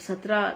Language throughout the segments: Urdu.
17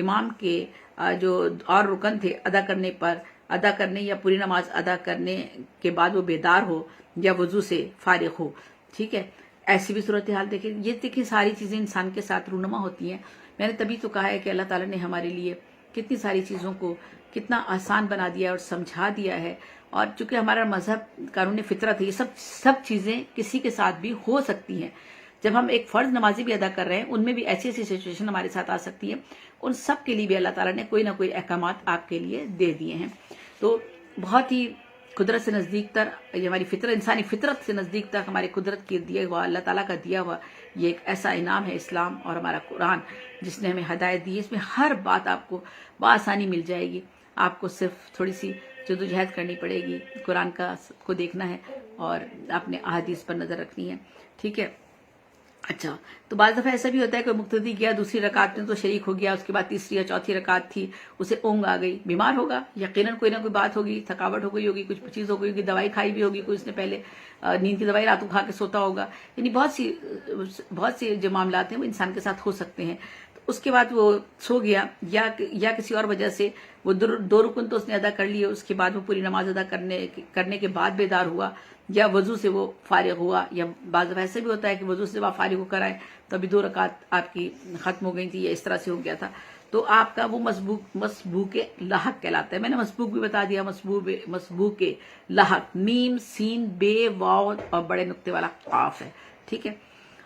امام کے جو اور رکن تھے ادا کرنے یا پوری نماز ادا کرنے کے بعد وہ بیدار ہو یا وضو سے فارغ ہو. ٹھیک ہے، ایسی بھی صورتحال دیکھیں. یہ دیکھیں ساری چیزیں انسان کے ساتھ رونما ہوتی ہیں. میں نے تبھی تو کہا ہے کہ اللہ تعالیٰ نے ہمارے لیے کتنی ساری چیزوں کو کتنا آسان بنا دیا اور سمجھا دیا ہے. اور چونکہ ہمارا مذہب قانون فطرت ہے، یہ سب چیزیں کسی کے ساتھ بھی ہو سکتی ہیں. جب ہم ایک فرض نمازی بھی ادا کر رہے ہیں، ان میں بھی ایسی سچویشن ہمارے ساتھ آ سکتی ہے. ان سب کے لیے بھی اللہ تعالیٰ نے کوئی نہ کوئی احکامات آپ کے لیے دے دیے ہیں. تو بہت ہی قدرت سے نزدیک تر، یہ ہماری فطرت، انسانی فطرت سے نزدیک تک ہمارے قدرت کی دیا ہوا، اللہ تعالیٰ کا دیا ہوا یہ ایک ایسا انعام ہے اسلام اور ہمارا قرآن، جس نے ہمیں ہدایت دی ہے. اس میں ہر بات آپ کو بآسانی مل جائے گی. آپ کو صرف تھوڑی سی جدوجہد کرنی پڑے گی، قرآن کو دیکھنا ہے اور اپنے احادیث پر نظر رکھنی ہے. ٹھیک ہے. اچھا، تو بعض دفعہ ایسا بھی ہوتا ہے کہ مقتدی گیا دوسری رکعت میں تو شریک ہو گیا، اس کے بعد تیسری یا چوتھی رکعت تھی، اسے اونگ آ گئی، بیمار ہوگا، یقیناً کوئی نہ کوئی بات ہوگی، تھکاوٹ ہو گئی ہوگی، کچھ چیز ہو گئی ہوگی، دوائی کھائی بھی ہوگی، کوئی اس نے پہلے نیند کی دوائی راتوں کھا کے سوتا ہوگا. یعنی بہت سی جو معاملات ہیں وہ انسان کے ساتھ ہو سکتے ہیں. اس کے بعد وہ سو گیا یا کسی اور وجہ سے وہ دو رکن تو اس نے ادا کر لیے، اس کے بعد وہ پوری نماز ادا کرنے کے بعد بیدار ہوا، یا وضو سے وہ فارغ ہوا، یا بعض دفعہ ایسے بھی ہوتا ہے کہ وضو سے وہ فارغ ہو کر آئے تو ابھی 2 رکعت آپ کی ختم ہو گئی تھی یا اس طرح سے ہو گیا تھا، تو آپ کا وہ مسبوق لاحق کہلاتا ہے. میں نے مسبوق بھی بتا دیا، مسبوق لاحق میم سین بے واو اور بڑے نقطے والا قاف ہے. ٹھیک ہے.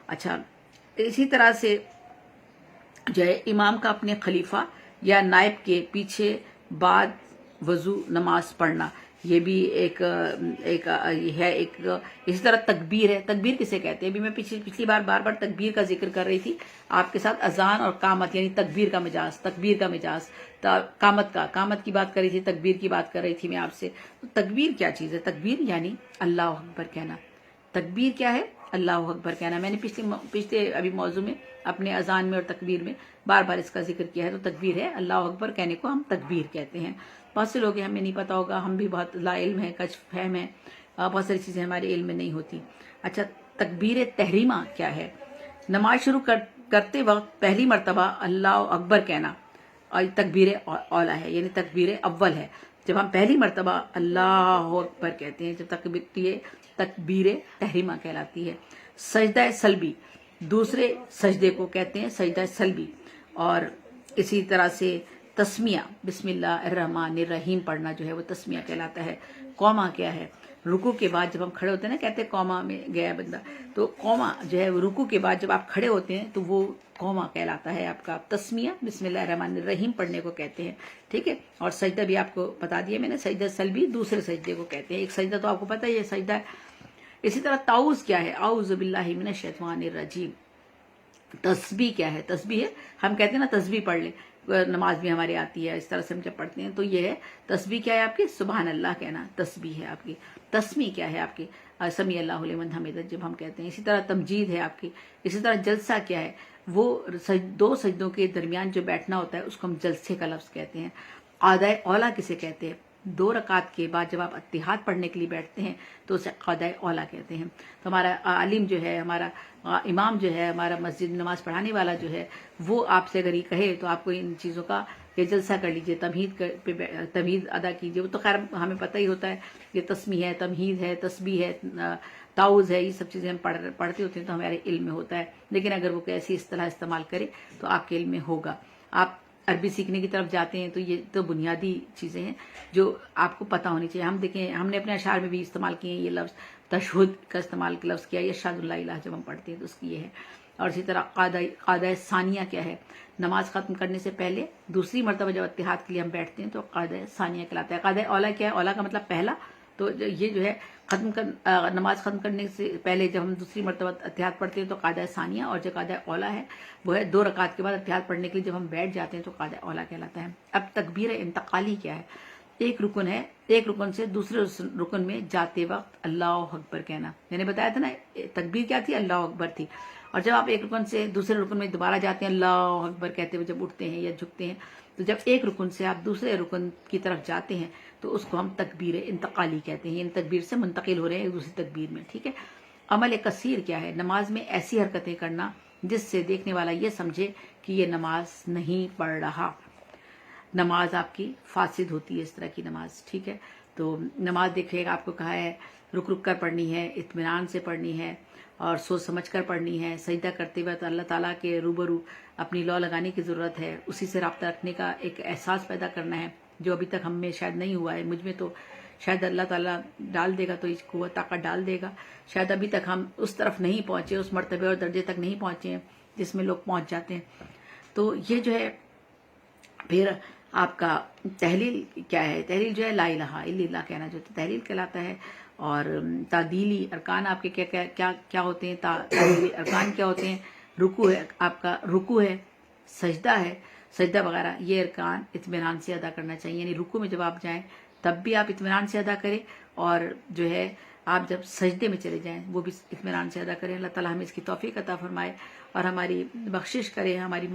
اچھا، اسی طرح سے جو ہے امام کا اپنے خلیفہ یا نائب کے پیچھے بعد وضو نماز پڑھنا، یہ بھی ایک ہے. اسی طرح تکبیر ہے. تکبیر کسے کہتے ہیں؟ ابھی میں پچھلی بار تکبیر کا ذکر کر رہی تھی آپ کے ساتھ. اذان اور قامت یعنی تکبیر کا مجاز قامت کی بات کر رہی تھی، تکبیر کی بات کر رہی تھی میں آپ سے. تو تکبیر کیا چیز ہے؟ تکبیر یعنی اللہ اکبر کہنا. تکبیر کیا ہے؟ اللہ اکبر کہنا. میں نے پچھلے ابھی موضوع میں اپنے اذان میں اور تکبیر میں بار اس کا ذکر کیا ہے. تو تکبیر ہے، اللہ اکبر کہنے کو ہم تکبیر کہتے ہیں. بہت سے لوگ ہیں ہمیں نہیں پتا ہوگا، ہم بھی بہت لا علم ہیں، کچھ فہم ہے، بہت ساری چیزیں ہمارے علم میں نہیں ہوتی. اچھا، تکبیر تحریمہ کیا ہے؟ نماز شروع کرتے وقت پہلی مرتبہ اللہ اکبر کہنا، اور تکبیر اولا ہے، یعنی تکبیر اول ہے. جب ہم پہلی مرتبہ اللہ اکبر کہتے ہیں، جب تکبیر تحریمہ کہلاتی ہے. سجدہ سلبی، دوسرے سجدے کو کہتے ہیں سجدہ سلبی. اور اسی طرح سے تسمیہ، بسم اللہ الرحمن الرحیم پڑھنا جو ہے وہ تسمیہ کہلاتا ہے. قوما کیا ہے؟ رکوع کے بعد جب ہم کھڑے ہوتے ہیں نا، کہتے ہیں قوما میں گیا بندہ، تو قوما جو ہے رکوع کے بعد جب آپ کھڑے ہوتے ہیں تو وہ قوما کہلاتا ہے آپ کا. تسمیہ بسم اللہ الرحمن الرحیم پڑھنے کو کہتے ہیں. ٹھیک ہے. اور سجدہ بھی آپ کو بتا دیا میں نے، سجدہ سلبی دوسرے سجدے کو کہتے ہیں. ایک سجدہ تو آپ کو پتہ ہے یہ سجدہ ہے. اسی طرح تعوذ کیا ہے؟ اعوذ باللہ من الشیطان الرجیم. تسبیح کیا ہے؟ تسبیح ہے، ہم کہتے ہیں نا تسبیح پڑھ لیں، نماز بھی ہمارے آتی ہے، اس طرح سے ہم جب پڑھتے ہیں تو یہ ہے تسبیح. کیا ہے آپ کی؟ سبحان اللہ کہنا تسبیح ہے آپ کی. تسمیع کیا ہے آپ کی؟ سمیع اللہ لمن حمدہ جب ہم کہتے ہیں. اسی طرح تمجید ہے آپ کی. اسی طرح جلسہ کیا ہے؟ وہ 2 سجدوں کے درمیان جو بیٹھنا ہوتا ہے اس کو ہم جلسے کا لفظ کہتے ہیں. قعدہ اولا کسے کہتے ہیں؟ 2 رکعت کے بعد جب آپ اتحاد پڑھنے کے لیے بیٹھتے ہیں تو اسے قعدہ اولا کہتے ہیں. تو ہمارا عالم جو ہے، ہمارا امام جو ہے، ہمارا مسجد نماز پڑھانے والا جو ہے، وہ آپ سے اگر یہ کہے تو آپ کو ان چیزوں کا یہ جلسہ کر لیجئے، تمہید ادا کیجئے. وہ تو خیر ہمیں پتہ ہی ہوتا ہے، یہ تسمیح ہے، تمہید ہے، تسبیح ہے، تعوذ ہے، یہ سب چیزیں ہم پڑھتے ہوتے ہیں تو ہمارے علم میں ہوتا ہے. لیکن اگر وہ ایسی اصطلاح استعمال کرے تو آپ کے علم میں ہوگا. آپ عربی سیکھنے کی طرف جاتے ہیں تو یہ تو بنیادی چیزیں ہیں جو آپ کو پتہ ہونی چاہیے. ہم دیکھیں، ہم نے اپنے اشعار میں بھی استعمال کیے ہیں یہ لفظ، تشہد کا استعمال لفظ کیا، اشہد اللہ الہ جب ہم پڑھتے ہیں تو اس کی یہ ہے. اور اسی طرح قعدہ ثانیہ کیا ہے؟ نماز ختم کرنے سے پہلے دوسری مرتبہ جب اتحاد کے لیے ہم بیٹھتے ہیں تو قعدہ ثانیہ کہلاتا ہے. قعدہ اولا کیا ہے؟ اولا کا مطلب پہلا. تو یہ جو ہے نماز ختم کرنے سے پہلے جب ہم دوسری مرتبہ اتحاد پڑھتے ہیں تو قعدہ ثانیہ، اور جو قعدہ اولا ہے وہ ہے 2 رکعت کے بعد اتحاد پڑھنے کے لیے جب ہم بیٹھ جاتے ہیں تو قعدہ اولا کہلاتا ہے. اب تکبیر انتقالی کیا ہے؟ ایک رکن ہے، ایک رکن سے دوسرے رکن میں جاتے وقت اللہ اکبر کہنا. میں نے بتایا تھا نا تکبیر کیا تھی؟ اللہ اکبر تھی. اور جب آپ ایک رکن سے دوسرے رکن میں دوبارہ جاتے ہیں اللہ اکبر کہتے ہوئے جب اٹھتے ہیں یا جھکتے ہیں، تو جب ایک رکن سے آپ دوسرے رکن کی طرف جاتے ہیں تو اس کو ہم تکبیر انتقالی کہتے ہیں. یعنی تکبیر سے منتقل ہو رہے ہیں ایک دوسری تکبیر میں. ٹھیک ہے. عمل کثیر کیا ہے؟ نماز میں ایسی حرکتیں کرنا جس سے دیکھنے والا یہ سمجھے کہ یہ نماز نہیں پڑھ رہا. نماز آپ کی فاسد ہوتی ہے اس طرح کی نماز. ٹھیک ہے، تو نماز دیکھیے گا آپ کو کہا ہے رک رک کر پڑھنی ہے، اطمینان سے پڑھنی ہے اور سوچ سمجھ کر پڑھنی ہے. سجدہ کرتے وقت اللہ تعالیٰ کے روبرو اپنی لو لگانے کی ضرورت ہے، اسی سے رابطہ رکھنے کا ایک احساس پیدا کرنا ہے جو ابھی تک ہم میں شاید نہیں ہوا ہے. مجھ میں تو شاید اللہ تعالیٰ ڈال دے گا تو اس قوت طاقت ڈال دے گا. شاید ابھی تک ہم اس طرف نہیں پہنچے، اس مرتبے اور درجے تک نہیں پہنچے ہیں جس میں لوگ پہنچ جاتے ہیں. تو یہ جو ہے پھر آپ کا تحلیل کیا ہے؟ تحلیل جو ہے لا الہ الا اللہ کہنا جو تحلیل کہلاتا ہے. اور تعدیلی ارکان آپ کے کیا ہوتے ہیں؟ تعدیلی ارکان کیا ہوتے ہیں؟ رکوع ہے آپ کا، رکوع ہے، سجدہ ہے، سجدہ وغیرہ یہ ارکان اطمینان سے ادا کرنا چاہیے. یعنی رکوع میں جب آپ جائیں تب بھی آپ اطمینان سے ادا کریں، اور جو ہے آپ جب سجدے میں چلے جائیں وہ بھی اطمینان سے ادا کریں. اللہ تعالیٰ ہمیں اس کی توفیق عطا فرمائے اور ہماری بخشش کرے، ہماری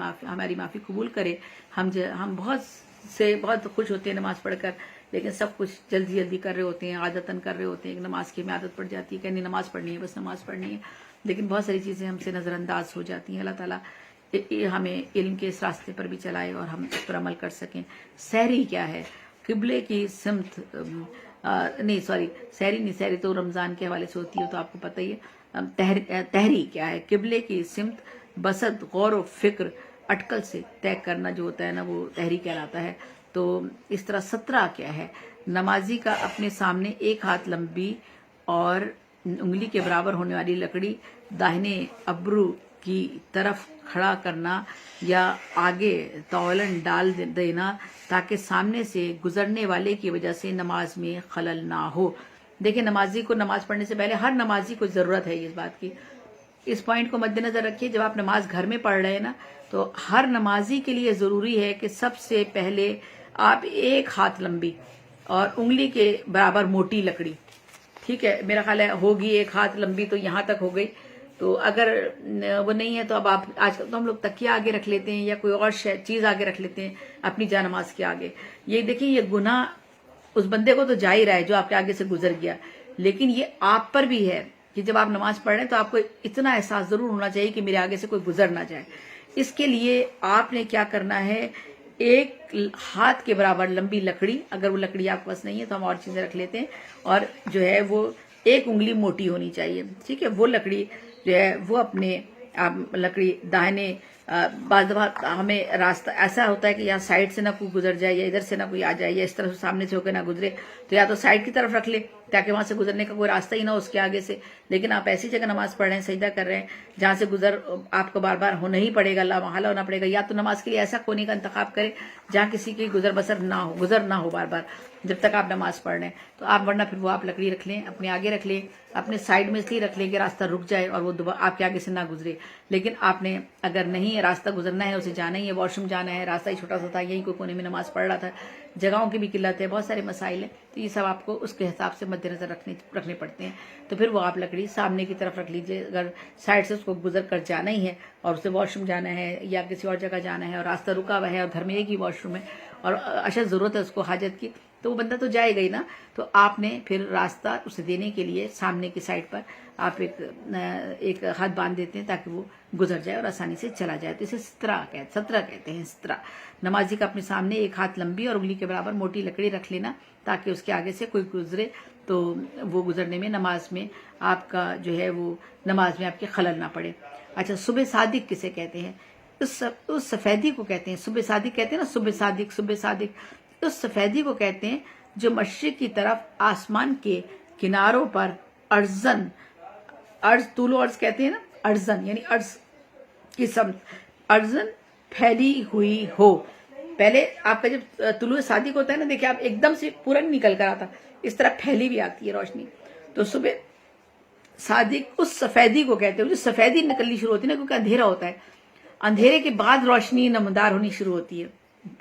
معافی قبول کرے. ہم بہت خوش ہوتے ہیں نماز پڑھ کر، لیکن سب کچھ جلدی کر رہے ہوتے ہیں، عادتاً کر رہے ہوتے ہیں. نماز کی ہمیں عادت پڑ جاتی ہے کہ نہیں نماز پڑھنی ہے، بس نماز پڑھنی ہے، لیکن بہت ساری چیزیں ہم سے نظر انداز ہو جاتی ہیں. اللہ تعالیٰ ہمیں علم کے اس راستے پر بھی چلائے اور ہم اس پر عمل کر سکیں. سحری کیا ہے؟ قبلے کی سمت سحری تو رمضان کے حوالے سے ہوتی ہے تو آپ کو پتہ ہی ہے. تحری کیا ہے؟ قبلے کی سمت بسط غور و فکر اٹکل سے طے کرنا جو ہوتا ہے نا وہ تحری کہلاتا ہے. تو اس طرح 17 کیا ہے؟ نمازی کا اپنے سامنے ایک ہاتھ لمبی اور انگلی کے برابر ہونے والی لکڑی داہنے ابرو کی طرف کھڑا کرنا یا آگے تولن ڈال دینا تاکہ سامنے سے گزرنے والے کی وجہ سے نماز میں خلل نہ ہو. دیکھیں نمازی کو نماز پڑھنے سے پہلے ہر نمازی کو ضرورت ہے اس بات کی، اس پوائنٹ کو مد نظر رکھیے. جب آپ نماز گھر میں پڑھ رہے ہیں نا تو ہر نمازی کے لیے ضروری ہے کہ سب سے پہلے آپ ایک ہاتھ لمبی اور انگلی کے برابر موٹی لکڑی، ٹھیک ہے، میرا خیال ہے ہوگی ایک ہاتھ لمبی تو یہاں تک ہو گئی. تو اگر وہ نہیں ہے تو اب آپ آج کل تو ہم لوگ تکیہ آگے رکھ لیتے ہیں یا کوئی اور چیز آگے رکھ لیتے ہیں اپنی جا نماز کے آگے. یہ دیکھیں یہ گناہ اس بندے کو تو جا ہی رہا ہے جو آپ کے آگے سے گزر گیا، لیکن یہ آپ پر بھی ہے کہ جب آپ نماز پڑھ رہے ہیں تو آپ کو اتنا احساس ضرور ہونا چاہیے کہ میرے آگے سے کوئی گزر نہ جائے. اس کے لیے آپ نے کیا کرنا ہے؟ ایک ہاتھ کے برابر لمبی لکڑی، اگر وہ لکڑی آپ کے پاس نہیں ہے تو ہم اور چیزیں رکھ لیتے ہیں، اور جو ہے وہ ایک انگلی موٹی ہونی چاہیے. ٹھیک ہے، وہ لکڑی جو ہے وہ اپنے لکڑی داہنے بعض دفعہ ہمیں راستہ ایسا ہوتا ہے کہ یا سائڈ سے نہ کوئی گزر جائے یا ادھر سے نہ کوئی آ جائے یا اس طرف سامنے سے ہو کے نہ گزرے، تو یا تو سائڈ کی طرف رکھ لے تاکہ وہاں سے گزرنے کا کوئی راستہ ہی نہ ہو اس کے آگے سے. لیکن آپ ایسی جگہ نماز پڑھ رہے ہیں، سجدہ کر رہے ہیں جہاں سے گزر آپ کو بار بار ہونا ہی پڑے گا، اللہ محالہ ہونا پڑے گا. یا تو نماز کے لیے ایسا کونے کا انتخاب کریں جہاں کسی کی گزر نہ ہو بار بار جب تک آپ نماز پڑھ رہے ہیں. تو آپ ورنہ پھر وہ آپ لکڑی رکھ لیں، اپنے آگے رکھ لیں، اپنے سائڈ میں اس لیے رکھ لیں کہ راستہ رک جائے اور وہ آپ کے آگے سے نہ گزرے. لیکن آپ نے اگر نہیں راستہ گزرنا ہے، اسے جانا ہی ہے، واش روم جانا ہے، راستہ ہی چھوٹا سا تھا، یہی کوئی کونے میں نماز پڑھ رہا تھا، جگہوں کی بھی قلت ہے، بہت سارے مسائل ہیں، تو یہ سب آپ کو اس کے حساب سے مد نظر رکھنے پڑتے ہیں. تو پھر وہ آپ لکڑی سامنے کی طرف رکھ لیجئے. اگر سائڈ سے اس کو گزر کر جانا ہی ہے اور اسے واش روم جانا ہے یا کسی اور جگہ جانا ہے اور راستہ رکا ہوا ہے اور گھر میں ایک ہی واش روم ہے اور اشد ضرورت ہے اس کو حاجت کی، تو وہ بندہ تو جائے گا ہی نا. تو آپ نے پھر راستہ اسے دینے کے لیے سامنے کی سائڈ پر آپ ایک ہاتھ باندھ دیتے ہیں تاکہ وہ گزر جائے اور آسانی سے چلا جائے. تو اسے 17 کہتے ہیں. 17 نمازی کا اپنے سامنے ایک ہاتھ لمبی اور انگلی کے برابر موٹی لکڑی رکھ لینا تاکہ اس کے آگے سے کوئی گزرے تو وہ گزرنے میں نماز میں آپ کا جو ہے وہ نماز میں آپ کے خلل نہ پڑے. اچھا، صبح صادق کسے کہتے ہیں؟ اس سفیدی کو کہتے ہیں. صبح صادق کہتے ہیں نا، صبح صادق اس سفیدی کو کہتے ہیں جو مشرق کی طرف آسمان کے کناروں پر طول و عرض کہتے ہیں نا، ارزن یعنی عرض کی سمت ارزن پھیلی ہوئی ہو. پہلے آپ کا جب طلوع صادق ہوتا ہے نا، دیکھیں آپ ایک دم سے پورا نہیں نکل کر آتا، اس طرح پھیلی بھی آتی ہے روشنی. تو صبح صادق اس سفیدی کو کہتے ہیں جو سفیدی نکلنی شروع ہوتی ہے نا، کیونکہ اندھیرا ہوتا ہے، اندھیرے کے بعد روشنی نمودار ہونی شروع ہوتی ہے،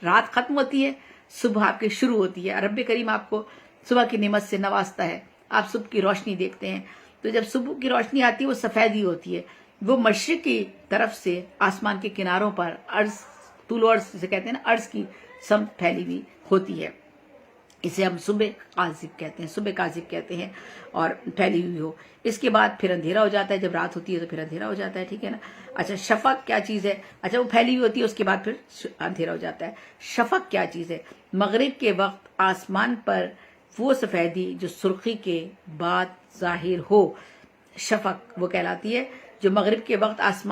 رات ختم ہوتی ہے، صبح آپ کی شروع ہوتی ہے. رب کریم آپ کو صبح کی نعمت سے نوازتا ہے، آپ صبح کی روشنی دیکھتے ہیں. تو جب صبح کی روشنی آتی ہے وہ سفیدی ہوتی ہے، وہ مشرق کی طرف سے آسمان کے کناروں پر طول و عرض سے کہتے ہیں نا، عرض کی سمت پھیلی ہوئی ہوتی ہے. اسے ہم صبح کاذب کہتے ہیں، صبح کاذب کہتے ہیں، اور پھیلی ہوئی ہو۔ اس کے بعد پھر اندھیرا ہو جاتا ہے، جب رات ہوتی ہے تو پھر اندھیرا ہو جاتا ہے، ٹھیک ہے نا۔ اچھا شفق کیا چیز ہے؟ اچھا وہ پھیلی ہوئی ہوتی ہے، اس کے بعد پھر اندھیرا ہو جاتا ہے۔ شفق کیا چیز ہے؟ مغرب کے وقت آسمان پر وہ سفیدی جو سرخی کے بعد ظاہر ہو، شفق وہ کہلاتی ہے۔ جو مغرب کے وقت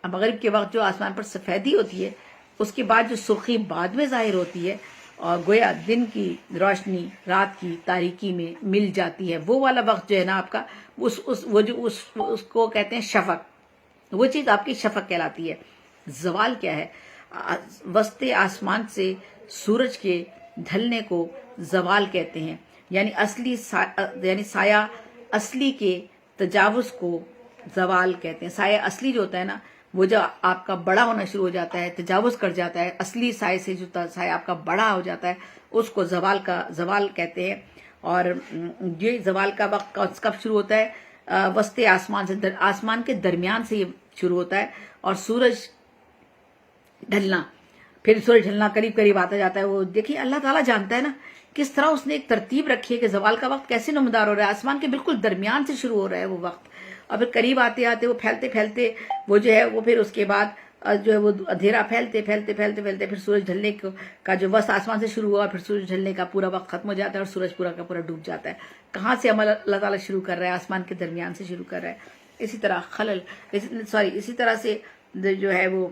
مغرب کے وقت جو آسمان پر سفیدی ہوتی ہے، اس کے بعد جو سرخی بعد میں ظاہر ہوتی ہے، اور گویا دن کی روشنی رات کی تاریکی میں مل جاتی ہے، وہ والا وقت جو ہے نا آپ کا، اس کو کہتے ہیں شفق۔ وہ چیز آپ کی شفق کہلاتی ہے۔ زوال کیا ہے؟ وسط آسمان سے سورج کے ڈھلنے کو زوال کہتے ہیں، یعنی سایہ اصلی کے تجاوز کو زوال کہتے ہیں۔ سایہ اصلی جو ہوتا ہے نا، وہ جو آپ کا بڑا ہونا شروع ہو جاتا ہے، تجاوز کر جاتا ہے، اصلی سائے سے جو سایہ آپ کا بڑا ہو جاتا ہے، اس کو زوال کہتے ہیں۔ اور یہ زوال کا وقت کب شروع ہوتا ہے؟ وسط آسمان کے درمیان سے یہ شروع ہوتا ہے، اور سورج ڈھلنا، پھر سورج ڈھلنا قریب قریب آتا جاتا ہے۔ وہ دیکھیے اللہ تعالیٰ جانتا ہے نا کس طرح اس نے ایک ترتیب رکھی ہے کہ زوال کا وقت کیسے نمودار ہو رہا ہے۔ آسمان کے بالکل درمیان سے شروع ہو رہا ہے وہ وقت، اور پھر قریب آتے آتے وہ پھیلتے وہ جو ہے وہ پھر اس کے بعد جو ہے وہ اندھیرا پھیلتے پھر سورج ڈھلنے کا جو وقت آسمان سے شروع ہوا، پھر سورج ڈھلنے کا پورا وقت ختم ہو جاتا ہے، اور سورج پورا کا پورا ڈوب جاتا ہے۔ کہاں سے عمل اللہ تعالیٰ شروع کر رہا ہے؟ آسمان کے درمیان سے شروع کر رہا ہے۔ اسی طرح سے جو ہے وہ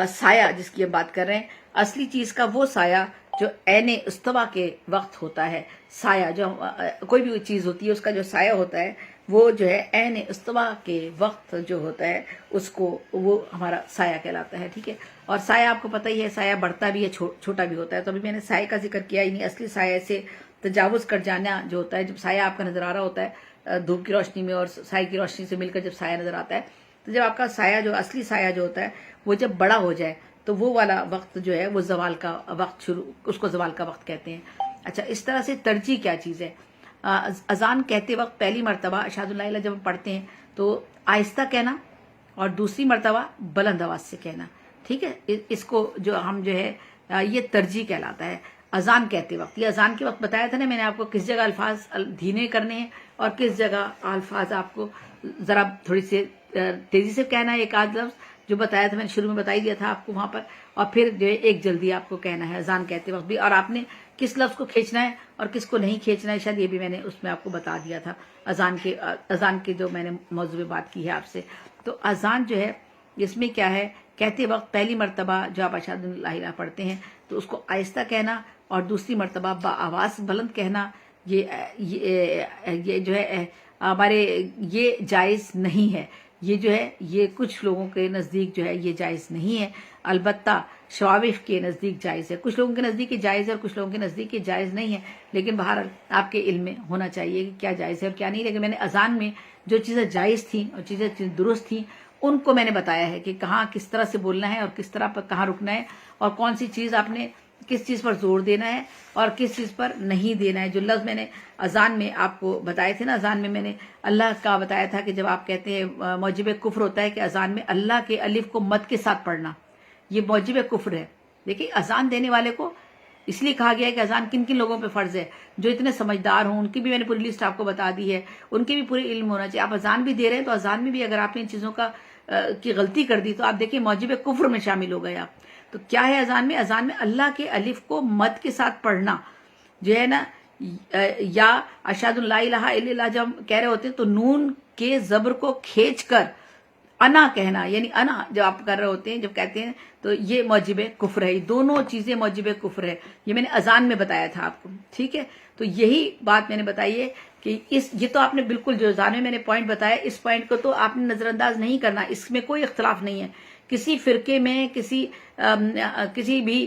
سایہ جس کی ہم بات کر رہے ہیں، اصلی چیز کا وہ سایہ جو عین استوا کے وقت ہوتا ہے۔ سایہ جو کوئی بھی چیز ہوتی ہے، اس کا جو سایہ ہوتا ہے وہ جو ہے عین استوا کے وقت جو ہوتا ہے، اس کو وہ ہمارا سایہ کہلاتا ہے، ٹھیک ہے۔ اور سایہ آپ کو پتہ ہی ہے، سایہ بڑھتا بھی ہے، چھوٹا بھی ہوتا ہے۔ تو ابھی میں نے سایہ کا ذکر کیا ہی نہیں۔ اصلی سایہ سے تجاوز کر جانا جو ہوتا ہے، جب سایہ آپ کا نظر آ رہا ہوتا ہے دھوپ کی روشنی میں، اور سایہ کی روشنی سے مل کر جب سایہ نظر آتا ہے، تو جب آپ کا سایہ جو اصلی سایہ جو ہوتا ہے وہ جب بڑا ہو جائے، تو وہ والا وقت جو ہے وہ زوال کا وقت اس کو زوال کا وقت کہتے ہیں۔ اچھا اس طرح سے ترجیح کیا چیز ہے؟ اذان کہتے وقت پہلی مرتبہ اشہد اللہ الہ جب ہم پڑھتے ہیں تو آہستہ کہنا، اور دوسری مرتبہ بلند آواز سے کہنا، ٹھیک ہے۔ اس کو جو ہم جو ہے یہ ترجیح کہلاتا ہے اذان کہتے وقت۔ یہ اذان کے وقت بتایا تھا نا میں نے آپ کو، کس جگہ الفاظ دھیمے کرنے ہیں اور کس جگہ الفاظ آپ کو ذرا تھوڑی سی تیزی سے کہنا ہے۔ ایک آدھ لفظ جو بتایا تھا میں نے شروع میں بتا ہی دیا تھا آپ کو وہاں پر، اور پھر جو ہے ایک جلدی آپ کو کہنا ہے اذان کہتے وقت بھی، اور آپ نے کس لفظ کو کھینچنا ہے اور کس کو نہیں کھینچنا ہے، شاید یہ بھی میں نے اس میں آپ کو بتا دیا تھا اذان کے جو میں نے موضوع میں بات کی ہے آپ سے۔ تو اذان جو ہے اس میں کیا ہے؟ کہتے وقت پہلی مرتبہ جو آپ اشہد اللہ الہ پڑھتے ہیں تو اس کو آہستہ کہنا، اور دوسری مرتبہ بآواز بلند کہنا، یہ جو ہے ہمارے یہ جائز نہیں ہے۔ یہ جو ہے یہ کچھ لوگوں کے نزدیک جو ہے یہ جائز نہیں ہے، البتہ شواوف کے نزدیک جائز ہے۔ کچھ لوگوں کے نزدیک یہ جائز ہے اور کچھ لوگوں کے نزدیک یہ جائز نہیں ہے، لیکن بہرحال آپ کے علم میں ہونا چاہیے کہ کیا جائز ہے اور کیا نہیں۔ لیکن میں نے اذان میں جو چیزیں جائز تھیں اور چیزیں درست تھیں ان کو میں نے بتایا ہے کہ کہاں کس طرح سے بولنا ہے اور کس طرح پر کہاں رکنا ہے، اور کون سی چیز آپ نے کس چیز پر زور دینا ہے اور کس چیز پر نہیں دینا ہے۔ جو لفظ میں نے اذان میں آپ کو بتائے تھے نا، اذان میں نے اللہ کا بتایا تھا کہ جب آپ کہتے ہیں موجب کفر ہوتا ہے کہ اذان میں اللہ کے الف کو مد کے ساتھ پڑھنا، یہ موجب کفر ہے۔ دیکھیے اذان دینے والے کو اس لیے کہا گیا ہے کہ اذان کن کن لوگوں پہ فرض ہے، جو اتنے سمجھدار ہوں، ان کی بھی میں نے پوری لسٹ آپ کو بتا دی ہے، ان کے بھی پورے علم ہونا چاہیے۔ آپ اذان بھی دے رہے ہیں تو اذان میں بھی اگر آپ نے ان چیزوں کی غلطی کر دی تو آپ دیکھیں موجب کفر میں شامل ہو گئے آپ۔ تو کیا ہے اذان میں؟ اذان میں اللہ کے الف کو مد کے ساتھ پڑھنا جو ہے نا، یا اشہد اللہ الہ الا اللہ جب ہم کہہ رہے ہوتے ہیں تو نون کے زبر کو کھینچ کر انا کہنا، یعنی انا جب آپ کر رہے ہوتے ہیں جب کہتے ہیں تو یہ موجب کفر ہے۔ یہ دونوں چیزیں موجب کفر ہے، یہ میں نے اذان میں بتایا تھا آپ کو، ٹھیک ہے۔ تو یہی بات میں نے بتائی ہے کہ یہ تو آپ نے بالکل جو اذان میں نے پوائنٹ بتایا، اس پوائنٹ کو تو آپ نے نظر انداز نہیں کرنا، اس میں کوئی اختلاف نہیں ہے۔ کسی فرقے میں کسی بھی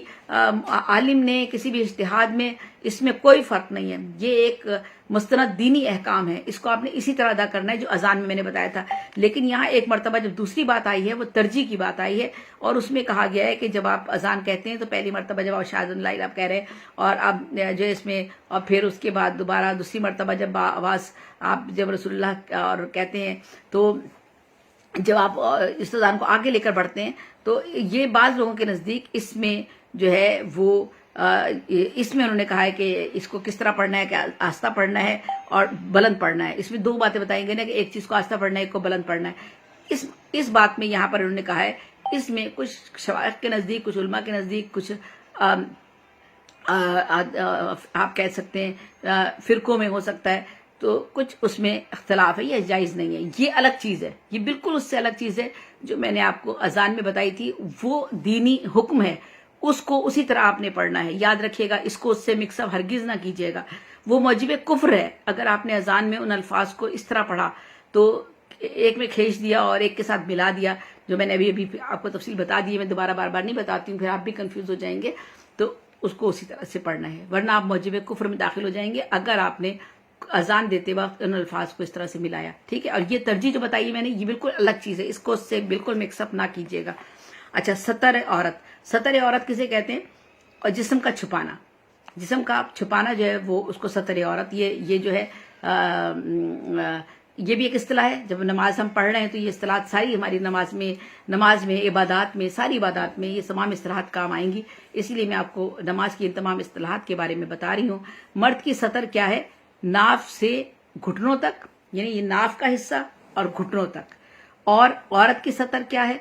عالم نے کسی بھی اجتہاد میں اس میں کوئی فرق نہیں ہے۔ یہ ایک مستند دینی احکام ہے، اس کو آپ نے اسی طرح ادا کرنا ہے جو اذان میں نے بتایا تھا۔ لیکن یہاں ایک مرتبہ جب دوسری بات آئی ہے وہ ترجیح کی بات آئی ہے، اور اس میں کہا گیا ہے کہ جب آپ اذان کہتے ہیں تو پہلی مرتبہ جب آپ اشہد اللہ الہ کہہ رہے ہیں اور آپ جو اس میں، اور پھر اس کے بعد دوبارہ دوسری مرتبہ جب آواز آپ جب رسول اللہ اور کہتے ہیں، تو جب آپ اس اذان کو آگے لے کر بڑھتے ہیں تو یہ بعض لوگوں کے نزدیک اس میں جو ہے وہ اس میں انہوں نے کہا ہے کہ اس کو کس طرح پڑھنا ہے کہ آہستہ پڑھنا ہے اور بلند پڑھنا ہے. اس میں دو باتیں بتائیں گے نا کہ ایک چیز کو آہستہ پڑھنا ہے، ایک کو بلند پڑھنا ہے. اس بات میں یہاں پر انہوں نے کہا ہے، اس میں کچھ شوائخ کے نزدیک، کچھ علماء کے نزدیک، کچھ آپ کہہ سکتے ہیں فرقوں میں ہو سکتا ہے، تو کچھ اس میں اختلاف ہے، یہ جائز نہیں ہے. یہ الگ چیز ہے، یہ بالکل اس سے الگ چیز ہے. جو میں نے آپ کو اذان میں بتائی تھی وہ دینی حکم ہے، اس کو اسی طرح آپ نے پڑھنا ہے. یاد رکھیے گا، اس کو اس سے مکس اپ ہرگز نہ کیجیے گا. وہ موجب کفر ہے اگر آپ نے اذان میں ان الفاظ کو اس طرح پڑھا، تو ایک میں کھینچ دیا اور ایک کے ساتھ ملا دیا، جو میں نے ابھی آپ کو تفصیل بتا دی ہے، میں دوبارہ بار بار نہیں بتاتی ہوں، پھر آپ بھی کنفیوز ہو جائیں گے. تو اس کو اسی طرح سے پڑھنا ہے، ورنہ آپ موجب کفر میں داخل ہو جائیں گے اگر آپ نے اذان دیتے وقت ان الفاظ کو اس طرح سے ملایا. ٹھیک ہے، اور یہ ترجیح جو بتائی میں نے، یہ بالکل الگ چیز ہے، اس کو اس سے بالکل مکس اپ نہ کیجیے گا. اچھا، ستر عورت. ستر عورت کسے کہتے ہیں؟ اور جسم کا چھپانا، جسم کا چھپانا جو ہے وہ اس کو ستر عورت. یہ جو ہے یہ بھی ایک اصطلاح ہے. جب نماز ہم پڑھ رہے ہیں تو یہ اصطلاحات ساری ہماری نماز میں عبادات میں، ساری عبادات میں یہ تمام اصطلاحات کام آئیں گی. اسی لیے میں آپ کو نماز کی ان تمام اصطلاحات کے بارے میں بتا رہی ہوں. مرد کی سطر کیا ہے؟ ناف سے گھٹنوں تک، یعنی یہ ناف کا حصہ اور گھٹنوں تک. اور عورت کی سطر کیا ہے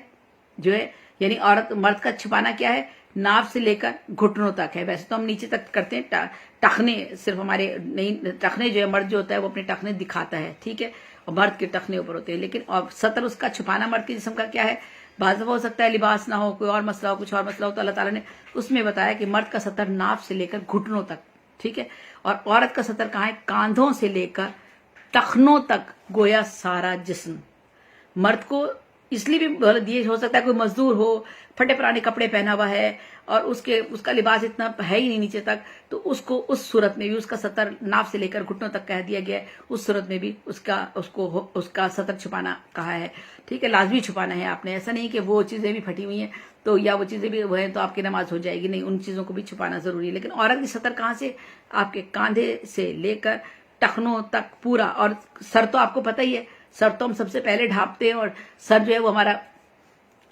جو ہے، یعنی مرد کا چھپانا کیا ہے؟ ناف سے لے کر گھٹنوں تک ہے. ویسے تو ہم نیچے تک کرتے ہیں، ٹخنے صرف ہمارے نہیں، ٹخنے جو ہے مرد جو ہوتا ہے وہ اپنے ٹخنے دکھاتا ہے، ٹھیک ہے، اور مرد کے ٹخنے اوپر ہوتے ہیں. لیکن سطر اس کا چھپانا مرد کے جسم کا کیا ہے؟ بعض دفعہ ہو سکتا ہے لباس نہ ہو، کوئی اور مسئلہ ہو، کچھ اور مسئلہ ہو، تو اللہ تعالیٰ نے اس میں بتایا کہ مرد کا سطر ناف سے لے کر گھٹنوں تک، ٹھیک ہے. اور عورت کا سطر کہاں ہے؟ کاندھوں سے لے کر ٹخنوں تک، گویا سارا جسم. مرد کو اس لیے بھی بول دیے، ہو سکتا ہے کوئی مزدور ہو، پھٹے پرانے کپڑے پہنا ہوا ہے اور اس کا لباس اتنا ہے ہی نہیں نیچے تک، تو اس کو اس صورت میں بھی اس کا سطر ناف سے لے کر گھٹنوں تک کہہ دیا گیا ہے. اس صورت میں بھی اس کا سطر چھپانا کہا ہے، ٹھیک ہے، لازمی چھپانا ہے آپ نے. ایسا نہیں کہ وہ چیزیں بھی پھٹی ہوئی ہیں تو یا وہ چیزیں بھی وہ ہیں تو آپ کی نماز ہو جائے گی، نہیں، ان چیزوں کو بھی چھپانا ضروری ہے. لیکن عورت کی سطر کہاں سے؟ آپ کے کاندھے سے لے کر ٹخنوں تک پورا. اور سر تو آپ کو پتہ ہی ہے، سر تو ہم سب سے پہلے ڈھانپتے ہیں، اور سر جو ہے وہ ہمارا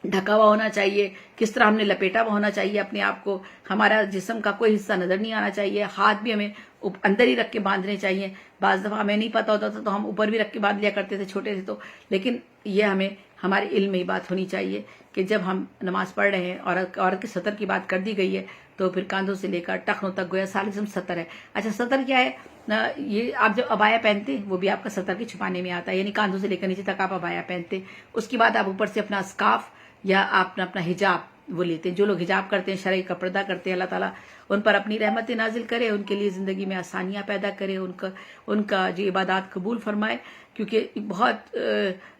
ڈھکا ہوا ہونا چاہیے، کس طرح ہم نے لپیٹا ہوا ہونا چاہیے اپنے آپ کو. ہمارا جسم کا کوئی حصہ نظر نہیں آنا چاہیے. ہاتھ بھی ہمیں اندر ہی رکھ کے باندھنے چاہیے. بعض دفعہ ہمیں نہیں پتا ہوتا تھا تو ہم اوپر بھی رکھ کے باندھ لیا کرتے تھے چھوٹے سے، تو لیکن یہ ہمیں ہمارے علم میں ہی بات ہونی چاہیے کہ جب ہم نماز پڑھ رہے ہیں، عورت کے سطر کی بات کر دی گئی ہے، تو پھر کاندھوں سے لے کر ٹخنوں تک گویا سارا جسم سطر ہے. اچھا، سطر کیا ہے؟ یہ آپ جب ابایا پہنتے ہیں وہ بھی آپ کا سطر کے چھپانے میں آتا ہے، یعنی کاندھوں سے لے کر نیچے تک آپ ابایا پہنتے ہیں. اس کے بعد آپ اوپر سے اپنا اسکارف یا آپ اپنا حجاب وہ لیتے ہیں. جو لوگ حجاب کرتے ہیں، شرعی کا پردہ کرتے ہیں، اللہ تعالیٰ ان پر اپنی رحمت نازل کرے، ان کے لیے زندگی میں آسانیاں پیدا کرے، ان کا جو عبادات قبول فرمائے. کیونکہ بہت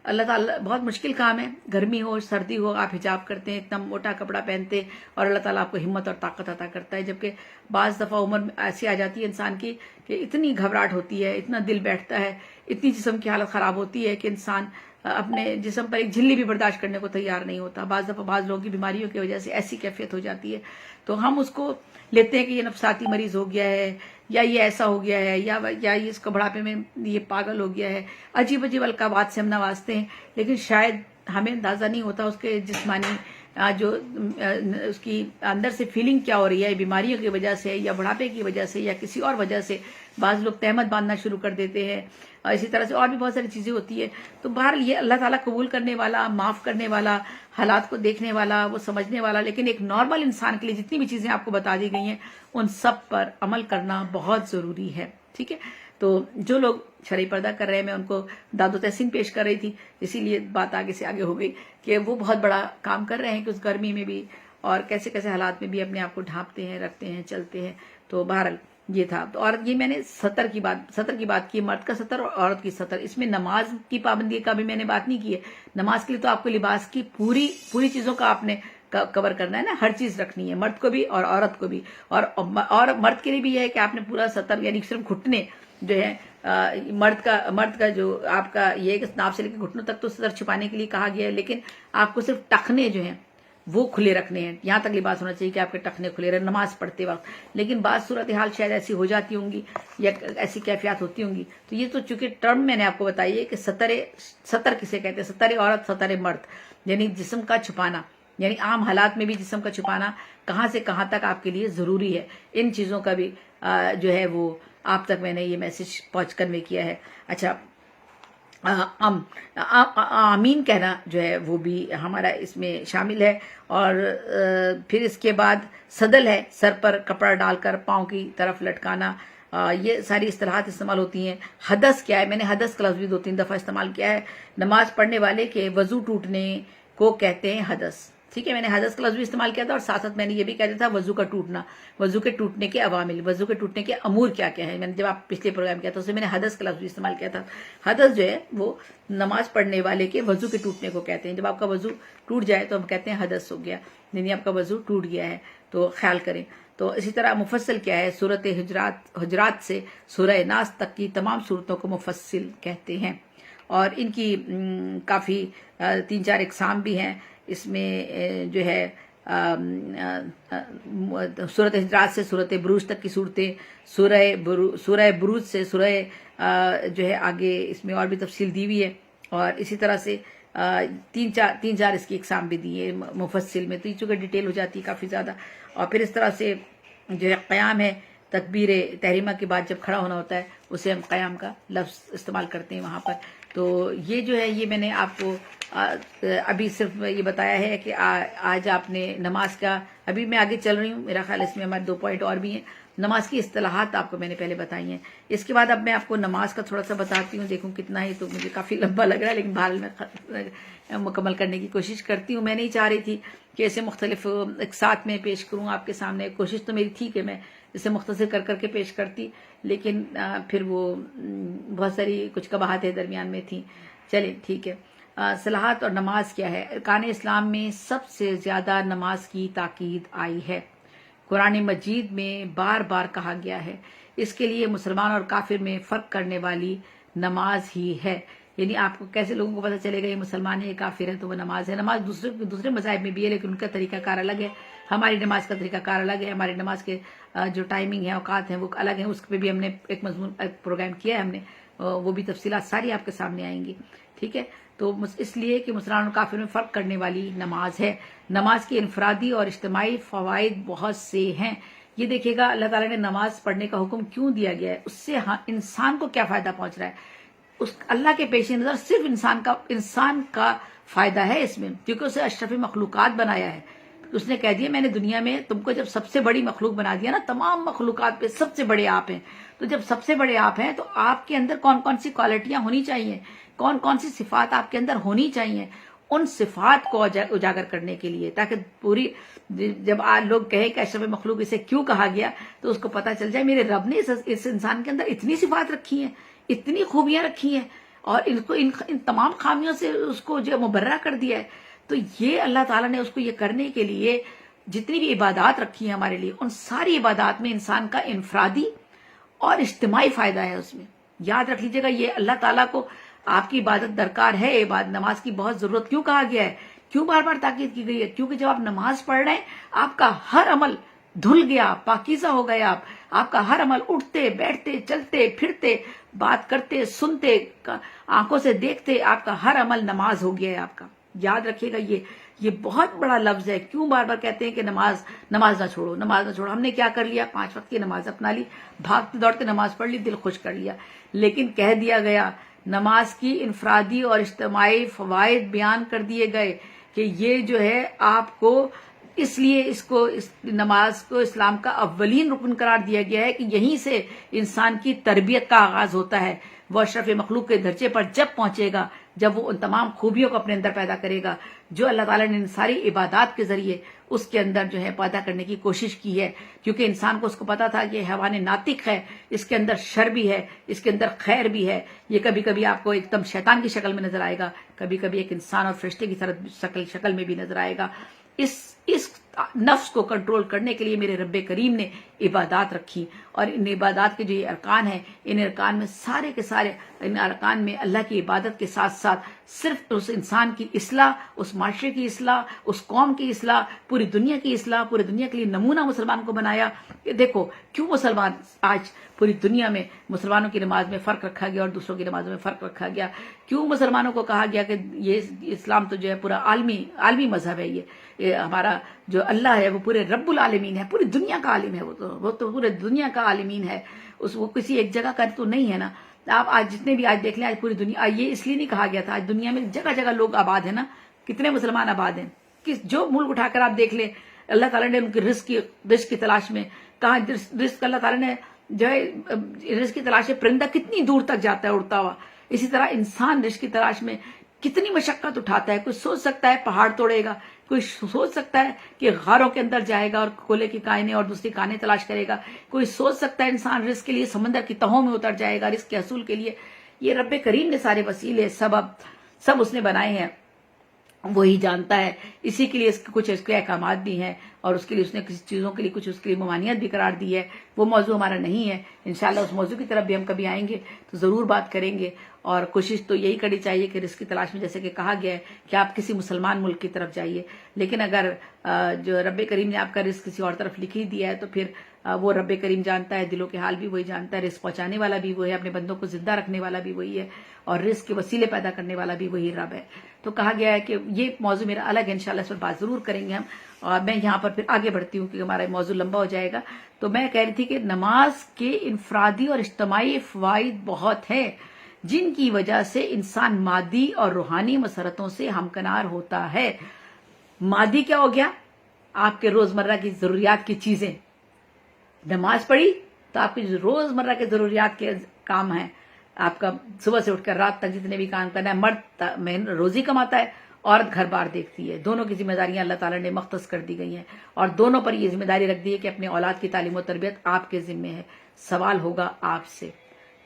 اللہ تعالیٰ بہت مشکل کام ہے، گرمی ہو سردی ہو، آپ حجاب کرتے ہیں، اتنا موٹا کپڑا پہنتے ہیں، اور اللہ تعالیٰ آپ کو ہمت اور طاقت عطا کرتا ہے. جبکہ بعض دفعہ عمر ایسی آ جاتی ہے انسان کی کہ اتنی گھبراہٹ ہوتی ہے، اتنا دل بیٹھتا ہے، اتنی جسم کی حالت خراب ہوتی ہے کہ انسان اپنے جسم پر ایک جھلی بھی برداشت کرنے کو تیار نہیں ہوتا. بعض دفعہ بعض لوگوں کی بیماریوں کی وجہ سے ایسی کیفیت ہو جاتی ہے، تو ہم اس کو لیتے ہیں کہ یہ نفساتی مریض ہو گیا ہے، یا یہ ایسا ہو گیا ہے، یا یہ اس کو بڑھاپے میں یہ پاگل ہو گیا ہے. عجیب عجیب القابات سے ہم نوازتے ہیں، لیکن شاید ہمیں اندازہ نہیں ہوتا اس کے جسمانی جو اس کی اندر سے فیلنگ کیا ہو رہی ہے، بیماریوں کی وجہ سے یا بڑھاپے کی وجہ سے یا کسی اور وجہ سے. بعض لوگ تہمت باندھنا شروع کر دیتے ہیں، اور اسی طرح سے اور بھی بہت ساری چیزیں ہوتی ہیں. تو بہرحال یہ اللہ تعالیٰ قبول کرنے والا، معاف کرنے والا، حالات کو دیکھنے والا، وہ سمجھنے والا. لیکن ایک نارمل انسان کے لیے جتنی بھی چیزیں آپ کو بتا دی گئی ہیں ان سب پر عمل کرنا بہت ضروری ہے، ٹھیک ہے. تو جو لوگ شرعی پردہ کر رہے ہیں، میں ان کو داد و تحسین پیش کر رہی تھی، اسی لیے بات آگے سے آگے ہو گئی کہ وہ بہت بڑا کام کر رہے ہیں کہ اس گرمی میں بھی اور کیسے کیسے حالات میں بھی اپنے آپ کو ڈھانپتے ہیں، رکھتے ہیں، چلتے ہیں. تو بہرحال یہ تھا. تو اور یہ میں نے سطر کی بات کی، مرد کا سطر اور عورت کی سطر. اس میں نماز کی پابندی کا بھی میں نے بات نہیں کی ہے. نماز کے لیے تو آپ کو لباس کی پوری چیزوں کا آپ نے کور کرنا ہے نا، ہر چیز رکھنی ہے، مرد کو بھی اور عورت کو بھی. اور مرد کے لیے بھی یہ ہے کہ آپ نے پورا سطر، یعنی صرف گھٹنے جو ہے، مرد کا جو آپ کا یہ کہ ناف سے لے کے گھٹنوں تک تو سطر چھپانے کے لیے کہا گیا ہے، لیکن آپ کو صرف ٹخنے جو ہیں وہ کھلے رکھنے ہیں. یہاں تک لباس ہونا چاہیے کہ آپ کے ٹخنے کھلے رہے نماز پڑھتے وقت. لیکن بعض صورتحال شاید ایسی ہو جاتی ہوں گی یا ایسی کیفیات ہوتی ہوں گی. تو یہ تو چونکہ ٹرم میں نے آپ کو بتائی ہے کہ سطر کسے کہتے ہیں، سطر عورت، سطر مرد، یعنی جسم کا چھپانا. یعنی عام حالات میں بھی جسم کا چھپانا کہاں سے کہاں تک آپ کے لیے ضروری ہے، ان چیزوں کا بھی جو ہے وہ آپ تک میں نے یہ میسج پہنچ کنوے کیا ہے۔ اچھا، آمین کہنا جو ہے وہ بھی ہمارا اس میں شامل ہے، اور پھر اس کے بعد صدل ہے، سر پر کپڑا ڈال کر پاؤں کی طرف لٹکانا، یہ ساری اصطلاحات استعمال ہوتی ہیں۔ حدث کیا ہے؟ میں نے حدث کا لفظ بھی 2-3 دفعہ استعمال کیا ہے۔ نماز پڑھنے والے کے وضو ٹوٹنے کو کہتے ہیں حدث، ٹھیک ہے، میں نے حدث کا لفظ بھی استعمال کیا تھا، اور ساتھ ساتھ میں نے یہ بھی کہا تھا وضو کا ٹوٹنا، وضو کے ٹوٹنے کے عوامل، وضو کے ٹوٹنے کے امور کیا کیا ہے۔ میں نے جب آپ پچھلے پروگرام کیا تھا اس میں نے حدث کا لفظ بھی استعمال کیا تھا۔ حدث جو ہے وہ نماز پڑھنے والے کے وضو کے ٹوٹنے کو کہتے ہیں۔ جب آپ کا وضو ٹوٹ جائے تو ہم کہتے ہیں حدث ہو گیا، یعنی آپ کا وضو ٹوٹ گیا ہے، تو خیال کریں۔ تو اسی طرح مفصل کیا ہے؟ سورت حجرات سے سورہ ناس تک کی تمام صورتوں کو مفصل کہتے ہیں، اور ان کی کافی 3-4 اقسام بھی ہیں۔ اس میں جو ہے سورت حجرات سے سورت بروج تک کی صورتیں، سورہ بروج سے سورہ جو ہے آگے اس میں اور بھی تفصیل دی ہوئی ہے، اور اسی طرح سے 3-4 اس کی اقسام بھی دی ہے مفصل میں، تو یہ چونکہ ڈیٹیل ہو جاتی ہے کافی زیادہ۔ اور پھر اس طرح سے جو ہے قیام ہے، تکبیر تحریمہ کے بعد جب کھڑا ہونا ہوتا ہے اسے ہم قیام کا لفظ استعمال کرتے ہیں وہاں پر۔ تو یہ جو ہے یہ میں نے آپ کو ابھی صرف یہ بتایا ہے کہ آج آپ نے نماز کا، ابھی میں آگے چل رہی ہوں، میرا خیال اس میں ہمارے 2 پوائنٹ اور بھی ہیں۔ نماز کی اصطلاحات آپ کو میں نے پہلے بتائی ہیں، اس کے بعد اب میں آپ کو نماز کا تھوڑا سا بتاتی ہوں، دیکھوں کتنا ہے، تو مجھے کافی لمبا لگ رہا ہے لیکن بہرحال میں مکمل کرنے کی کوشش کرتی ہوں۔ میں نہیں چاہ رہی تھی کہ اسے مختلف ایک ساتھ میں پیش کروں آپ کے سامنے، کوشش تو میری تھی کہ میں اسے مختصر کر کے پیش کرتی، لیکن پھر وہ بہت ساری کچھ قباحتیں درمیان میں تھیں۔ چلیں ٹھیک ہے۔ صلاحات اور نماز کیا ہے؟ ارکان اسلام میں سب سے زیادہ نماز کی تاکید آئی ہے، قرآن مجید میں بار بار کہا گیا ہے۔ اس کے لیے مسلمان اور کافر میں فرق کرنے والی نماز ہی ہے۔ یعنی آپ کو کیسے لوگوں کو پتہ چلے گا یہ مسلمان ہے یہ کافر ہے؟ تو وہ نماز ہے۔ نماز دوسرے مذاہب میں بھی ہے، لیکن ان کا طریقہ کار الگ ہے، ہماری نماز کا طریقہ کار الگ ہے، ہماری نماز کے جو ٹائمنگ ہے، اوقات ہیں وہ الگ ہیں۔ اس پہ بھی ہم نے ایک پروگرام کیا ہے ہم نے، وہ بھی تفصیلات ساری آپ کے سامنے آئیں گی، ٹھیک ہے۔ تو اس لیے کہ مسلمان اور کافر میں فرق کرنے والی نماز ہے۔ نماز کے انفرادی اور اجتماعی فوائد بہت سے ہیں۔ یہ دیکھیے گا اللہ تعالیٰ نے نماز پڑھنے کا حکم کیوں دیا گیا ہے، اس سے انسان کو کیا فائدہ پہنچ رہا ہے، اس اللہ کے پیش نظر صرف انسان کا فائدہ ہے اس میں، کیونکہ اسے اشرف مخلوقات بنایا ہے۔ اس نے کہہ دیا میں نے دنیا میں تم کو جب سب سے بڑی مخلوق بنا دیا نا، تمام مخلوقات پہ سب سے بڑے آپ ہیں، تو جب سب سے بڑے آپ ہیں تو آپ کے اندر کون کون سی کوالٹیاں ہونی چاہیے، کون کون سی صفات آپ کے اندر ہونی چاہیے، ان صفات کو اجاگر کرنے کے لیے، تاکہ پوری جب لوگ کہے کہ اشرف مخلوق اسے کیوں کہا گیا تو اس کو پتہ چل جائے میرے رب نے اس انسان کے اندر اتنی صفات رکھی ہیں، اتنی خوبیاں رکھی ہیں، اور ان تمام خامیوں سے اس کو جو مبرہ کر دیا ہے۔ تو یہ اللہ تعالیٰ نے اس کو یہ کرنے کے لیے جتنی بھی عبادات رکھی ہیں ہمارے لیے، ان ساری عبادات میں انسان کا انفرادی اور اجتماعی فائدہ ہے۔ اس میں یاد رکھ لیجیے گا، یہ اللہ تعالیٰ کو آپ کی عبادت درکار ہے، نماز کی بہت ضرورت کیوں کہا گیا ہے، کیوں بار بار تاکید کی گئی ہے؟ کیونکہ جب آپ نماز پڑھ رہے ہیں آپ کا ہر عمل دھل گیا، پاکیزہ ہو گیا، آپ کا ہر عمل اٹھتے بیٹھتے چلتے پھرتے بات کرتے سنتے آنکھوں سے دیکھتے، آپ کا ہر عمل نماز ہو گیا ہے آپ کا۔ یاد رکھیے گا یہ بہت بڑا لفظ ہے۔ کیوں بار بار کہتے ہیں کہ نماز نہ چھوڑو، نماز نہ چھوڑو؟ ہم نے کیا کر لیا؟ 5 وقت کی نماز اپنا لی، بھاگتے دوڑتے نماز پڑھ لی، دل خوش کر لیا، لیکن کہہ دیا گیا نماز کی انفرادی اور اجتماعی فوائد بیان کر دیے گئے کہ یہ جو ہے آپ کو اس لیے اس نماز کو اسلام کا اولین رکن قرار دیا گیا ہے کہ یہیں سے انسان کی تربیت کا آغاز ہوتا ہے۔ وہ اشرف مخلوق کے درجے پر جب پہنچے گا، جب وہ ان تمام خوبیوں کو اپنے اندر پیدا کرے گا جو اللہ تعالیٰ نے ان ساری عبادات کے ذریعے اس کے اندر جو ہے پیدا کرنے کی کوشش کی ہے، کیونکہ انسان کو اس کو پتا تھا کہ حیوان ناطق ہے، اس کے اندر شر بھی ہے، اس کے اندر خیر بھی ہے۔ یہ کبھی کبھی آپ کو ایک دم شیطان کی شکل میں نظر آئے گا، کبھی کبھی ایک انسان اور فرشتے کی شکل میں بھی نظر آئے گا۔ اس نفس کو کنٹرول کرنے کے لیے میرے رب کریم نے عبادات رکھی، اور ان عبادات کے جو یہ ارکان ہیں، ان ارکان میں سارے کے سارے ان ارکان میں اللہ کی عبادت کے ساتھ ساتھ صرف اس انسان کی اصلاح، اس معاشرے کی اصلاح، اس قوم کی اصلاح، پوری دنیا کی اصلاح، پوری دنیا کے لیے نمونہ مسلمان کو بنایا کہ دیکھو کیوں مسلمان آج پوری دنیا میں مسلمانوں کی نماز میں فرق رکھا گیا اور دوسروں کی نمازوں میں فرق رکھا گیا، کیوں مسلمانوں کو کہا گیا کہ یہ اسلام تو جو ہے پورا عالمی مذہب ہے، یہ ہمارا جو اللہ ہے وہ پورے رب العالمین ہے، پوری دنیا کا عالم ہے، وہ تو پورے دنیا کا عالمین ہے، وہ کسی ایک جگہ کا تو نہیں ہے نا۔ آپ آج جتنے بھی آج دیکھ لیں، آج پوری دنیا، یہ اس لیے نہیں کہا گیا تھا، آج دنیا میں جگہ جگہ لوگ آباد ہیں نا، کتنے مسلمان آباد ہیں، جو ملک اٹھا کر آپ دیکھ لیں، اللہ تعالیٰ نے ان کی رزق کی تلاش میں کہاں رزق، اللہ تعالیٰ نے جو ہے رزق کی تلاش میں پرندہ کتنی دور تک جاتا ہے اڑتا ہوا، اسی طرح انسان رزق کی تلاش میں کتنی مشقت اٹھاتا ہے۔ کوئی سوچ سکتا ہے پہاڑ توڑے گا، کوئی سوچ سکتا ہے کہ غاروں کے اندر جائے گا اور کولے کی کانیں اور دوسری کانیں تلاش کرے گا، کوئی سوچ سکتا ہے انسان رزق کے لیے سمندر کی تہوں میں اتر جائے گا رزق کے حصول کے لیے۔ یہ رب کریم نے سارے وسیلے سب اس نے بنائے ہیں، وہی جانتا ہے، اسی کے لیے کچھ اس کے احکامات بھی ہیں، اور اس کے لیے اس نے کسی چیزوں کے لیے کچھ اس کے لیے ممانعت بھی قرار دی ہے۔ وہ موضوع ہمارا نہیں ہے، انشاءاللہ اس موضوع کی طرف بھی ہم کبھی آئیں گے تو ضرور بات کریں گے، اور کوشش تو یہی کرنی چاہیے کہ رزق کی تلاش میں، جیسے کہ کہا گیا ہے کہ آپ کسی مسلمان ملک کی طرف جائیے، لیکن اگر جو رب کریم نے آپ کا رزق کسی اور طرف لکھ ہی دیا ہے تو پھر وہ رب کریم جانتا ہے، دلوں کے حال بھی وہی جانتا ہے، رزق پہنچانے والا بھی وہی ہے، اپنے بندوں کو زندہ رکھنے والا بھی وہی ہے، اور رزق کے وسیلے پیدا کرنے والا بھی وہی رب ہے۔ تو کہا گیا ہے کہ یہ موضوع میرا الگ ہے، انشاءاللہ اس پر بات ضرور کریں گے ہم، اور میں یہاں پر پھر آگے بڑھتی ہوں کیونکہ ہمارا موضوع لمبا ہو جائے گا۔ تو میں کہہ رہی تھی کہ نماز کے انفرادی اور اجتماعی فوائد بہت ہیں، جن کی وجہ سے انسان مادی اور روحانی مسرتوں سے ہمکنار ہوتا ہے۔ مادی کیا ہو گیا؟ آپ کے روزمرہ کی ضروریات کی چیزیں، نماز پڑھی تو آپ کی روزمرہ کے ضروریات کے کام ہیں، آپ کا صبح سے اٹھ کر رات تک جتنے بھی کام کرنا ہے، مرد روزی کماتا ہے، عورت گھر بار دیکھتی ہے، دونوں کی ذمہ داریاں اللہ تعالیٰ نے مختص کر دی گئی ہیں، اور دونوں پر یہ ذمہ داری رکھ دی ہے کہ اپنے اولاد کی تعلیم و تربیت آپ کے ذمہ ہے۔ سوال ہوگا آپ سے،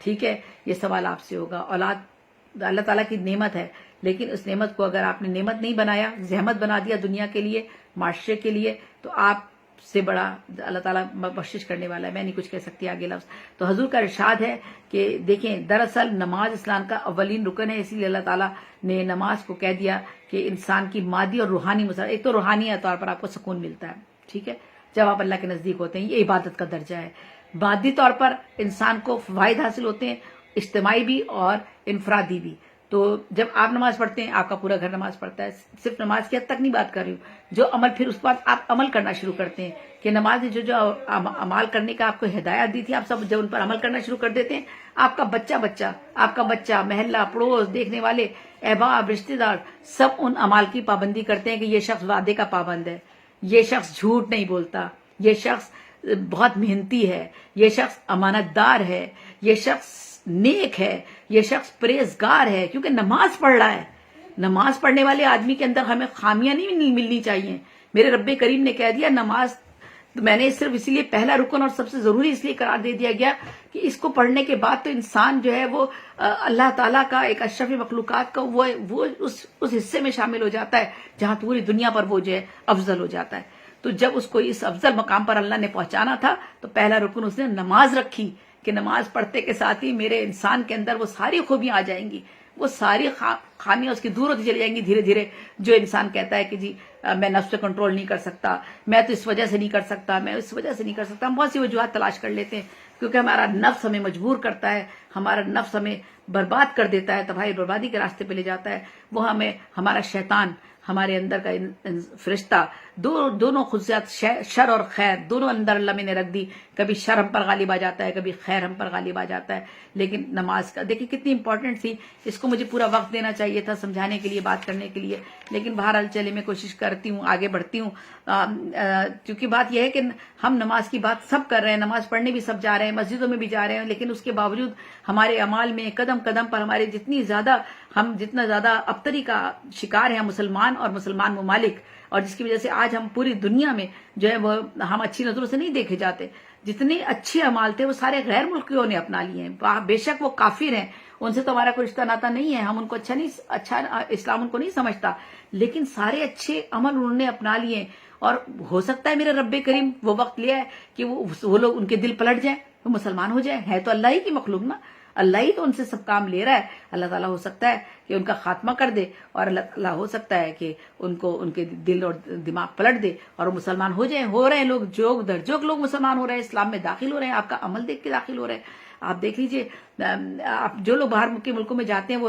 ٹھیک ہے، یہ سوال آپ سے ہوگا۔ اولاد اللہ تعالیٰ کی نعمت ہے، لیکن اس نعمت کو اگر آپ نے نعمت نہیں بنایا، زحمت بنا دیا دنیا کے لیے، معاشرے کے لیے، تو آپ سے بڑا اللہ تعالیٰ بخشش کرنے والا ہے، میں نہیں کچھ کہہ سکتی آگے لفظ۔ تو حضور کا ارشاد ہے کہ دیکھیں، دراصل نماز اسلام کا اولین رکن ہے، اسی لیے اللہ تعالیٰ نے نماز کو کہہ دیا کہ انسان کی مادی اور روحانی مسائل، ایک تو روحانی طور پر آپ کو سکون ملتا ہے، ٹھیک ہے، جب آپ اللہ کے نزدیک ہوتے ہیں، یہ عبادت کا درجہ ہے۔ مادی طور پر انسان کو فوائد حاصل ہوتے ہیں، اجتماعی بھی اور انفرادی بھی۔ تو جب آپ نماز پڑھتے ہیں، آپ کا پورا گھر نماز پڑھتا ہے، صرف نماز کی حد تک نہیں بات کر رہی ہوں، جو عمل پھر اس کے بعد آپ عمل کرنا شروع کرتے ہیں کہ نماز نے جو عمل کرنے کا آپ کو ہدایت دی تھی، آپ سب جب ان پر عمل کرنا شروع کر دیتے ہیں، آپ کا بچہ محلہ پڑوس دیکھنے والے احباب رشتہ دار سب ان عمال کی پابندی کرتے ہیں کہ یہ شخص وعدے کا پابند ہے، یہ شخص جھوٹ نہیں بولتا، یہ شخص بہت محنتی ہے، یہ شخص امانت دار ہے، یہ شخص نیک ہے، یہ شخص پرہیزگار ہے، کیونکہ نماز پڑھ رہا ہے۔ نماز پڑھنے والے آدمی کے اندر ہمیں خامیاں نہیں ملنی چاہیے۔ میرے رب کریم نے کہہ دیا نماز میں نے صرف اسی لیے پہلا رکن اور سب سے ضروری اس لیے قرار دے دیا گیا کہ اس کو پڑھنے کے بعد تو انسان جو ہے وہ اللہ تعالیٰ کا ایک اشرف مخلوقات کا وہ اس حصے میں شامل ہو جاتا ہے جہاں پوری دنیا پر وہ جو ہے افضل ہو جاتا ہے۔ تو جب اس کو اس افضل مقام پر اللہ نے پہنچانا تھا تو پہلا رکن اس نے نماز رکھی کہ نماز پڑھتے کے ساتھ ہی میرے انسان کے اندر وہ ساری خوبیاں آ جائیں گی، وہ ساری خامیاں اس کی دور ہوتی چلی جائیں گی دھیرے دھیرے۔ جو انسان کہتا ہے کہ جی میں نفس سے کنٹرول نہیں کر سکتا، میں تو اس وجہ سے نہیں کر سکتا، میں اس وجہ سے نہیں کر سکتا، ہم بہت سی وجوہات تلاش کر لیتے ہیں کیونکہ ہمارا نفس ہمیں مجبور کرتا ہے، ہمارا نفس ہمیں برباد کر دیتا ہے، تباہی بربادی کے راستے پہ لے جاتا ہے۔ وہ ہمارا شیطان، ہمارے اندر کا فرشتہ، دونوں خصوصیات شر اور خیر دونوں اندر اللہ میں نے رکھ دی، کبھی شر ہم پر غالب آ جاتا ہے، کبھی خیر ہم پر غالب آ جاتا ہے۔ لیکن نماز کا دیکھیں کتنی امپورٹنٹ تھی، اس کو مجھے پورا وقت دینا چاہیے تھا سمجھانے کے لیے، بات کرنے کے لیے، لیکن بہرحال چلے میں کوشش کرتی ہوں، آگے بڑھتی ہوں، کیونکہ بات یہ ہے کہ ہم نماز کی بات سب کر رہے ہیں، نماز پڑھنے بھی سب جا رہے ہیں، مسجدوں میں بھی جا رہے ہیں، لیکن اس کے باوجود ہمارے اعمال میں قدم قدم پر ہمارے جتنا زیادہ ابتری کا شکار ہیں مسلمان اور مسلمان ممالک، اور جس کی وجہ سے آج ہم پوری دنیا میں جو ہے وہ ہم اچھی نظروں سے نہیں دیکھے جاتے۔ جتنے اچھے اعمال تھے وہ سارے غیر ملکیوں نے اپنا لیے ہیں، بے شک وہ کافر ہیں، ان سے تو ہمارا کوئی رشتہ ناتا نہیں ہے، ہم ان کو اچھا اسلام ان کو نہیں سمجھتا، لیکن سارے اچھے عمل انہوں نے اپنا لیے، اور ہو سکتا ہے میرے رب کریم وہ وقت لیا ہے کہ وہ لوگ ان کے دل پلٹ جائیں، وہ مسلمان ہو جائیں، ہے تو اللہ ہی کی مخلوق نا، اللہ ہی تو ان سے سب کام لے رہا ہے. اللہ تعالیٰ ہو سکتا ہے کہ ان کا خاتمہ کر دے، اور اللہ تعالیٰ ہو سکتا ہے کہ ان کو ان کے دل اور دماغ پلٹ دے اور وہ مسلمان ہو جائیں. ہو رہے ہیں لوگ، جوگ در جوگ لوگ مسلمان ہو رہے ہیں، اسلام میں داخل ہو رہے ہیں. آپ کا عمل دیکھ کے داخل ہو رہے ہیں. آپ دیکھ لیجئے، آپ جو لوگ باہر کے ملکوں میں جاتے ہیں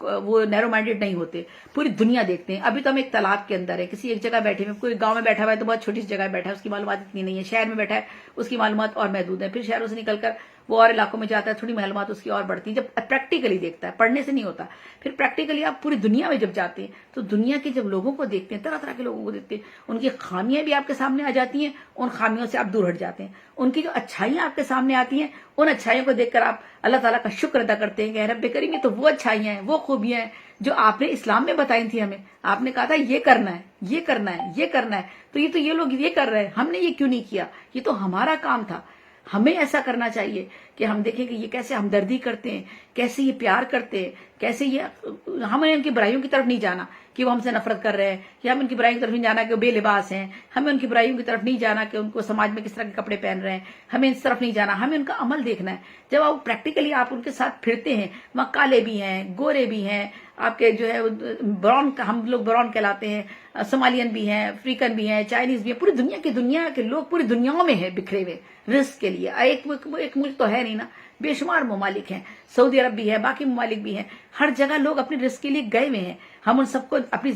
وہ نیرو مائنڈیڈ نہیں ہوتے، پوری دنیا دیکھتے ہیں. ابھی تو ہم ایک تالاب کے اندر ہے، کسی ایک جگہ بیٹھے ہوئے، کوئی گاؤں میں بیٹھا ہوا ہے تو بہت چھوٹی سی جگہ بیٹھا ہے، اس کی معلومات اتنی نہیں ہے. شہر میں بیٹھا ہے، اس کی معلومات اور محدود ہیں. پھر شہروں سے نکل کر وہ اور علاقوں میں جاتا ہے، تھوڑی معلومات اس کی اور بڑھتی ہیں. جب پریکٹیکلی دیکھتا ہے، پڑھنے سے نہیں ہوتا. پھر پریکٹیکلی آپ پوری دنیا میں جب جاتے ہیں تو دنیا کے جب لوگوں کو دیکھتے ہیں، طرح طرح کے لوگوں کو دیکھتے ہیں، ان کی خامیاں بھی آپ کے سامنے آ جاتی ہیں، ان خامیوں سے آپ دور ہٹ جاتے ہیں. ان کی جو اچھائیاں آپ کے سامنے آتی ہیں، ان اچھائیوں کو دیکھ کر آپ اللہ تعالیٰ کا شکر ادا کرتے ہیں کہ رب کریم، یہ تو وہ اچھائیاں ہیں، وہ خوبیاں ہیں جو آپ نے اسلام میں بتائی تھی ہمیں. آپ نے کہا تھا یہ کرنا ہے، یہ کرنا ہے، یہ کرنا ہے، تو یہ لوگ یہ کر رہے ہیں، ہم نے یہ کیوں نہیں کیا؟ یہ تو ہمارا کام تھا. ہمیں ایسا کرنا چاہیے کہ ہم دیکھیں کہ یہ کیسے ہمدردی کرتے ہیں، کیسے یہ پیار کرتے ہیں، کیسے یہ. ہمیں ان کی برائیوں کی طرف نہیں جانا کہ وہ ہم سے نفرت کر رہے ہیں، یا ہمیں ان کی برائیوں کی طرف نہیں جانا کہ وہ بے لباس ہیں. ہمیں ان کی برائیوں کی طرف نہیں جانا کہ ان کو سماج میں کس طرح کے کپڑے پہن رہے ہیں. ہمیں اس طرف نہیں جانا، ہمیں ان کا عمل دیکھنا ہے. جب آپ پریکٹیکلی آپ ان کے ساتھ پھرتے ہیں، وہاں کالے بھی ہیں، گورے بھی ہیں، آپ کے جو ہے براؤن، ہم لوگ براؤن کہلاتے ہیں، صومالین بھی ہیں، افریقن بھی ہیں، چائنیز بھی ہیں. پوری دنیا کے لوگ پوری دنیاؤں میں ہیں بکھرے ہوئے رزق کے لیے. ایک ملک تو ہے نہیں نا، بے شمار ممالک ہیں. سعودی عرب بھی ہے، باقی ممالک بھی ہیں. ہر جگہ لوگ اپنے رزق کے لیے گئے ہوئے ہیں. ہم ان سب کو اپنی